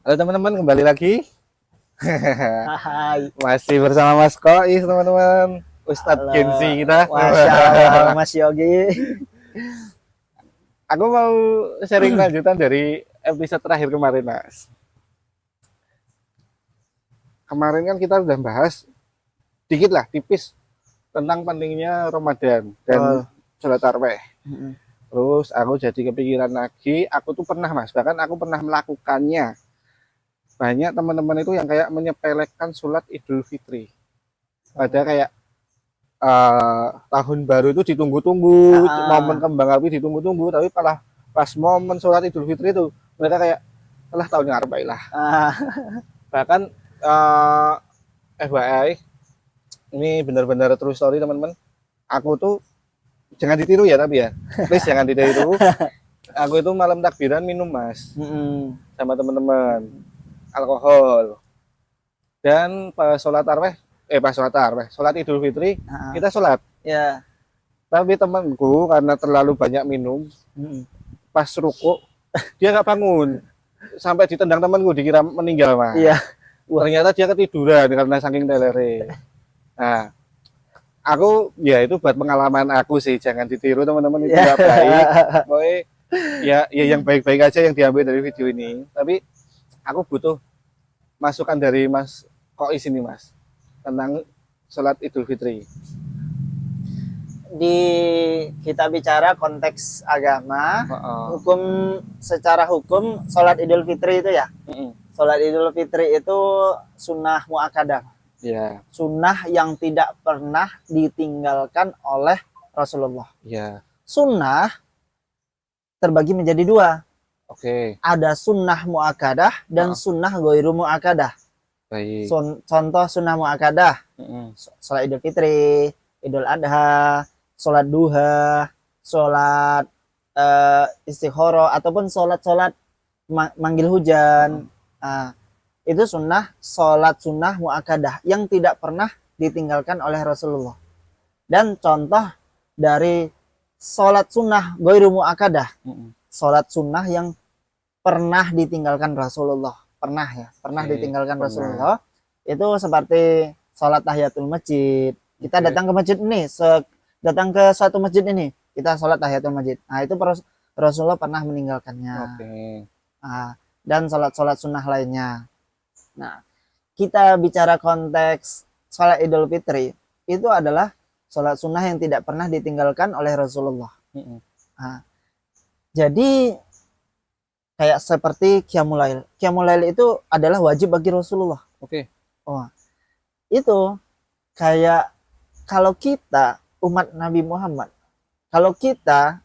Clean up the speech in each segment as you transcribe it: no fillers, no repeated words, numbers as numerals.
Halo teman-teman, kembali lagi. Hai, Masih bersama Mas Kois, teman-teman. Ustadz halo, Genzi kita. Masya Allah, Mas Yogi. Aku mau sharing lanjutan dari episode terakhir kemarin, Mas. Kemarin kan kita udah bahas dikit lah, tipis tentang pentingnya Ramadan dan Oh, sholat tarawih. mm-mm. Terus aku jadi kepikiran lagi, aku tuh pernah, Mas, bahkan aku pernah melakukannya. Banyak teman-teman itu yang kayak menyepelekan sholat Idul Fitri. Ada kayak tahun baru itu ditunggu-tunggu, momen Ah, kembang api ditunggu-tunggu, tapi pas momen sholat Idul Fitri itu mereka kayak telah tahun ngarep lah. ah, Bahkan FYI, ini benar-benar true story teman-teman. Aku tuh jangan ditiru ya, tapi ya, please jangan ditiru. Aku itu malam takbiran minum, Mas, mm-mm. sama teman-teman, alkohol. Dan pas sholat taraweh, sholat Idul Fitri Ah, kita sholat. ya, Tapi temanku karena terlalu banyak minum, mm-mm. pas ruku dia nggak bangun, sampai ditendang temanku dikira meninggal, Mas. Iya, wah, Ternyata dia ketiduran karena saking telere. Nah, aku ya itu buat pengalaman aku sih, jangan ditiru teman-teman, itu ya, nggak baik. Pokoknya ya yang baik-baik aja yang diambil dari video ini. Tapi aku butuh masukan dari Mas Kois ini, Mas, tentang sholat Idul Fitri. di kita bicara konteks agama, Heeh. hukum secara hukum, sholat Idul Fitri itu ya, Heeh. sholat Idul Fitri itu sunnah muakkadah, Ya, sunnah yang tidak pernah ditinggalkan oleh Rasulullah. ya, Sunnah terbagi menjadi dua. oke, Ada sunnah muakkadah dan Heeh. sunnah ghairu muakkadah. Baik. Contoh sunnah muakkadah, Heeh. sholat Idul Fitri, Idul Adha, sholat duha, sholat istikharah, ataupun sholat-sholat manggil hujan. Nah, itu sholat sunnah muakkadah yang tidak pernah ditinggalkan oleh Rasulullah. Dan contoh dari sholat sunnah ghairu muakkadah, Heeh. sholat sunnah yang pernah ditinggalkan Rasulullah, pernah Oke, ditinggalkan pernah. Rasulullah, itu seperti sholat tahiyatul masjid. Kita Oke. datang ke masjid ini, datang ke suatu masjid ini, kita sholat tahiyatul masjid. Nah, itu Rasulullah pernah meninggalkannya. Oke. Nah, dan sholat-sholat sunnah lainnya. Nah, kita bicara konteks sholat Idul Fitri, itu adalah sholat sunnah yang tidak pernah ditinggalkan oleh Rasulullah. Heeh. Nah, jadi kayak seperti Qiyamul Lail. Qiyamul Lail itu adalah wajib bagi Rasulullah. Oke. Oh, itu kayak kalau kita umat Nabi Muhammad, kalau kita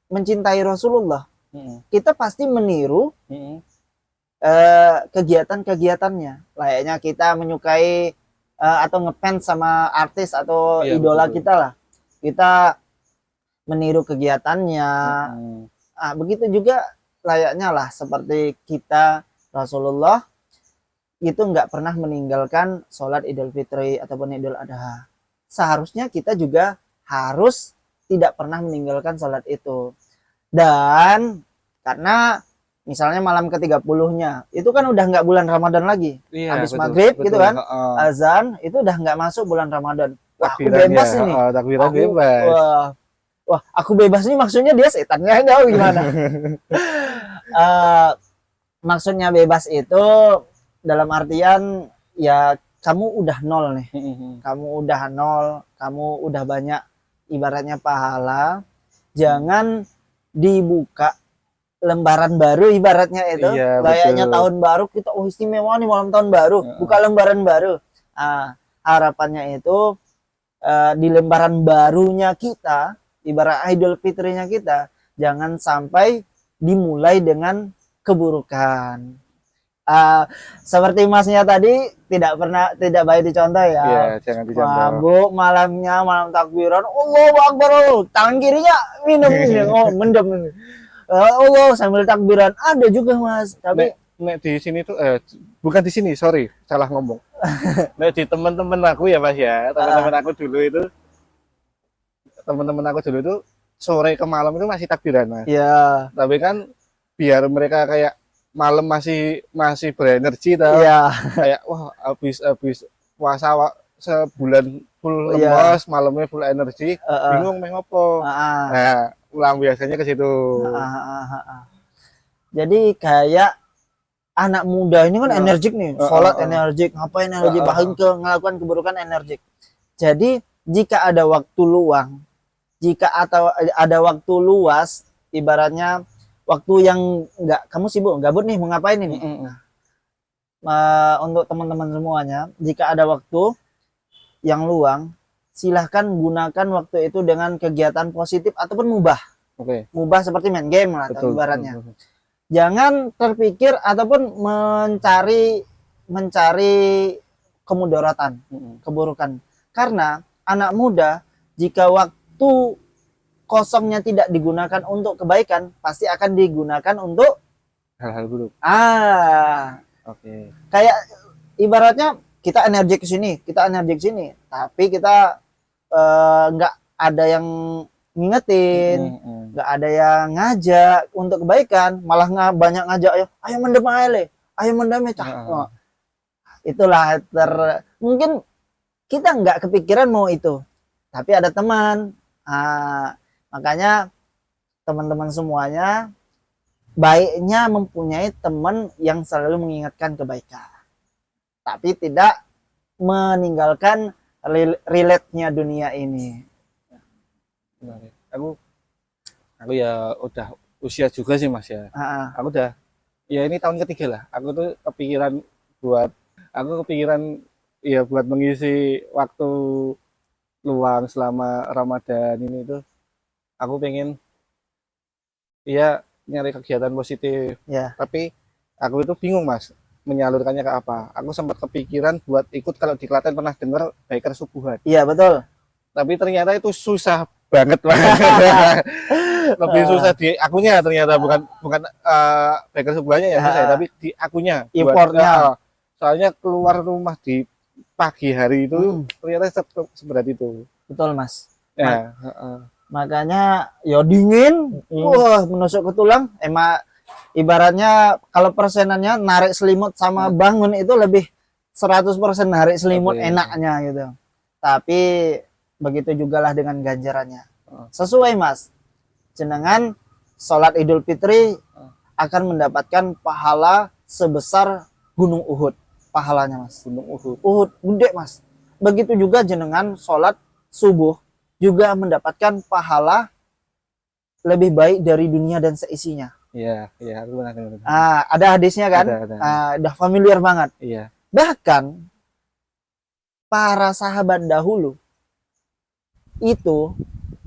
mencintai Rasulullah, Heeh. kita pasti meniru Heeh. kegiatan-kegiatannya. Layaknya kita menyukai atau ngefans sama artis atau Iya, idola betul. kita lah. Kita meniru kegiatannya. Heeh. Nah, begitu juga layaknya lah seperti kita, Rasulullah itu nggak pernah meninggalkan sholat Idul Fitri ataupun Idul Adha. Seharusnya kita juga harus tidak pernah meninggalkan sholat itu. Dan karena misalnya malam ke-30-nya itu kan udah nggak bulan Ramadan lagi. Iya, Habis betul, maghrib gitu betul. kan, Heeh. azan itu udah nggak masuk bulan Ramadan. Wah, aku Takbiran ya, bebas ini. heeh, takbiran Aku bebas. wah, aku bebas ini maksudnya dia setannya enggak gimana? Eh, maksudnya bebas itu dalam artian ya kamu udah nol nih. Heeh. Kamu udah nol, kamu udah banyak ibaratnya pahala. Jangan dibuka lembaran baru ibaratnya itu. Iya, Layaknya betul. tahun baru kita istimewa nih malam tahun baru, Heeh. buka lembaran baru. Ah, harapannya itu di lembaran barunya kita, ibarat Idul Fitrinya kita, jangan sampai dimulai dengan keburukan. Uh, seperti masnya tadi tidak baik dicontoh Iya, ya. jangan dicontoh. Mabuk malamnya, malam takbiran, Allahu Akbar, tangan kirinya minum ini, oh mendem ini. Allah sambil takbiran ada juga mas, tapi Nek di sini tuh bukan di sini, sorry, salah ngomong. Nek di teman-teman aku ya, Mas ya. Teman-teman aku dulu itu sore ke malam itu masih takbiran, Mas. ya Tapi kan biar mereka kayak malam masih berenergi tau. Iya, Kayak wah habis puasa sebulan full iya. lemes, malamnya full energi, Heeh. bingung mau ngopo. Heeh. Nah, ulang biasanya ke situ. Heeh. Jadi kayak anak muda ini kan Nah, energik nih, sholat energik, ngapain energik, bahkan ngelakukan keburukan energik. Jadi jika ada waktu luang, jika atau ada waktu luas, ibaratnya waktu yang nggak kamu sibuk, gabut nih, mau ngapain ini? Untuk teman-teman semuanya, jika ada waktu yang luang, silahkan gunakan waktu itu dengan kegiatan positif ataupun mubah. Oke. Mubah seperti main game lah, Betul. ibaratnya. Jangan terpikir ataupun mencari kemudaratan, keburukan. Karena anak muda, jika waktu kosongnya tidak digunakan untuk kebaikan, pasti akan digunakan untuk Hal-hal buruk. Oke. Kayak ibaratnya kita energi ke sini, tapi kita nggak ada yang ngingetin, nggak ada yang ngajak untuk kebaikan, malah banyak ngajak, ayo mendem ayo mendem cah. Itulah mungkin kita nggak kepikiran mau itu, tapi ada teman. Makanya teman-teman semuanya baiknya mempunyai teman yang selalu mengingatkan kebaikan, tapi tidak meninggalkan relate-nya dunia ini. Aku ya udah usia juga sih Mas ya. Aku udah ya ini tahun ketiga lah. Aku tuh kepikiran buat mengisi waktu luang selama Ramadan ini tuh. Aku pengen ya nyari kegiatan positif. Tapi aku itu bingung Mas menyalurkannya ke apa. Aku sempat kepikiran buat ikut, kalau di Klaten pernah dengar biker subuhan. Iya betul. Tapi ternyata itu susah banget Mas. Lebih susah di akunya ternyata, bukan biker subuhannya ya susah, tapi di akunya. Importnya. Soalnya keluar rumah di pagi hari itu ternyata seberat itu. Betul Mas. Ya. Makanya ya dingin, menusuk ke tulang. Ibaratnya kalau persenannya narik selimut sama bangun itu lebih 100% narik selimut enaknya gitu. Tapi begitu juga lah dengan ganjarannya. Sesuai Mas, jenengan sholat Idul Fitri akan mendapatkan pahala sebesar Gunung Uhud. Pahalanya Mas, Gunung Uhud. Uhud gede Mas. Begitu juga jenengan sholat subuh juga mendapatkan pahala lebih baik dari dunia dan seisinya. Iya, aku pernah dengar. Ada hadisnya kan? Ada. Udah familiar banget. Iya. Bahkan para sahabat dahulu itu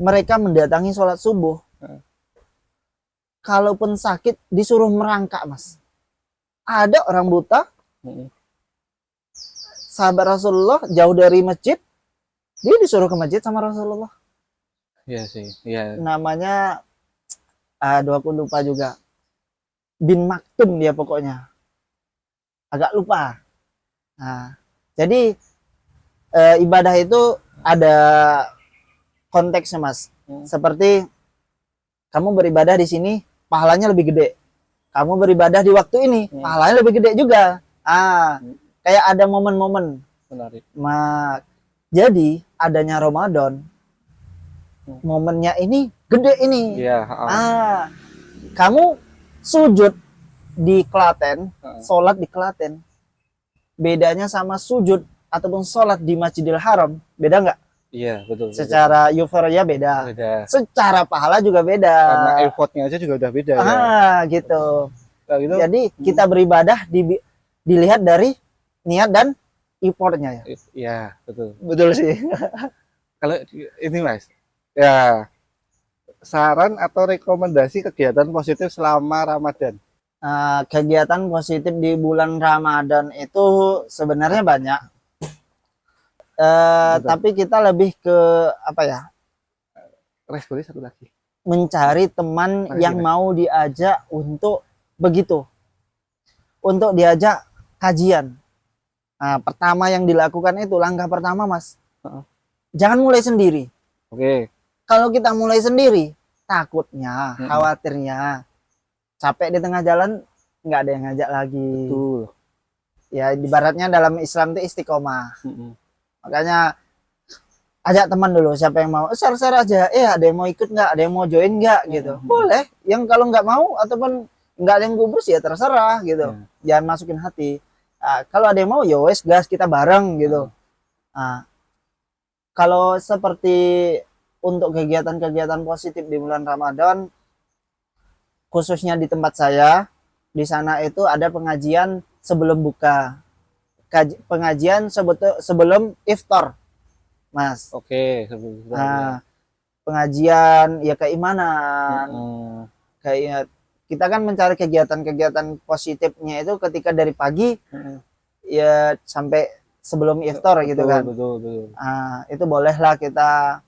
mereka mendatangi sholat subuh. Kalaupun sakit disuruh merangkak Mas. Ada orang buta, sahabat Rasulullah jauh dari masjid, dia disuruh ke masjid sama Rasulullah. Iya sih. Iya. Namanya aduh aku lupa juga, bin Maktum dia pokoknya, agak lupa. Jadi ibadah itu ada konteksnya Mas. Seperti kamu beribadah di sini pahalanya lebih gede, kamu beribadah di waktu ini pahalanya lebih gede juga. Kayak ada momen-momen menarik. Jadi adanya Ramadan, momennya ini gede ini. Kamu sujud di Klaten, sholat di Klaten, bedanya sama sujud ataupun sholat di Masjidil Haram, beda nggak? Iya betul. Secara euforia beda. Secara pahala juga beda. Karena effortnya aja juga udah beda. Gitu. Jadi kita beribadah dilihat dari niat dan effortnya ya. Iya betul. Betul sih. Kalau ini Mas, ya saran atau rekomendasi kegiatan positif selama Ramadan? Kegiatan positif di bulan Ramadan itu sebenarnya banyak. Tapi kita lebih ke apa ya? Boleh satu lagi. Mencari teman yang mau diajak untuk begitu. Untuk diajak kajian. Pertama yang dilakukan itu, langkah pertama Mas. Jangan mulai sendiri. Kalau kita mulai sendiri, takutnya, khawatirnya capek di tengah jalan, nggak ada yang ngajak lagi. Betul. Ya ibaratnya dalam Islam itu istiqomah. Mm-mm. Makanya ajak teman dulu, siapa yang mau share aja, ada yang mau ikut nggak, ada yang mau join nggak gitu, boleh. Yang kalau nggak mau ataupun nggak ada yang gubris ya terserah gitu, jangan masukin hati. Kalau ada yang mau ya wes gas kita bareng gitu. Kalau seperti untuk kegiatan-kegiatan positif di bulan Ramadan, khususnya di tempat saya, di sana itu ada pengajian sebelum buka, pengajian sebelum iftar. Mas, Oke. pengajian ya keimanan, kayak kita kan mencari kegiatan-kegiatan positifnya itu ketika dari pagi ya sampai sebelum iftar gitu kan. Betul. Itu bolehlah kita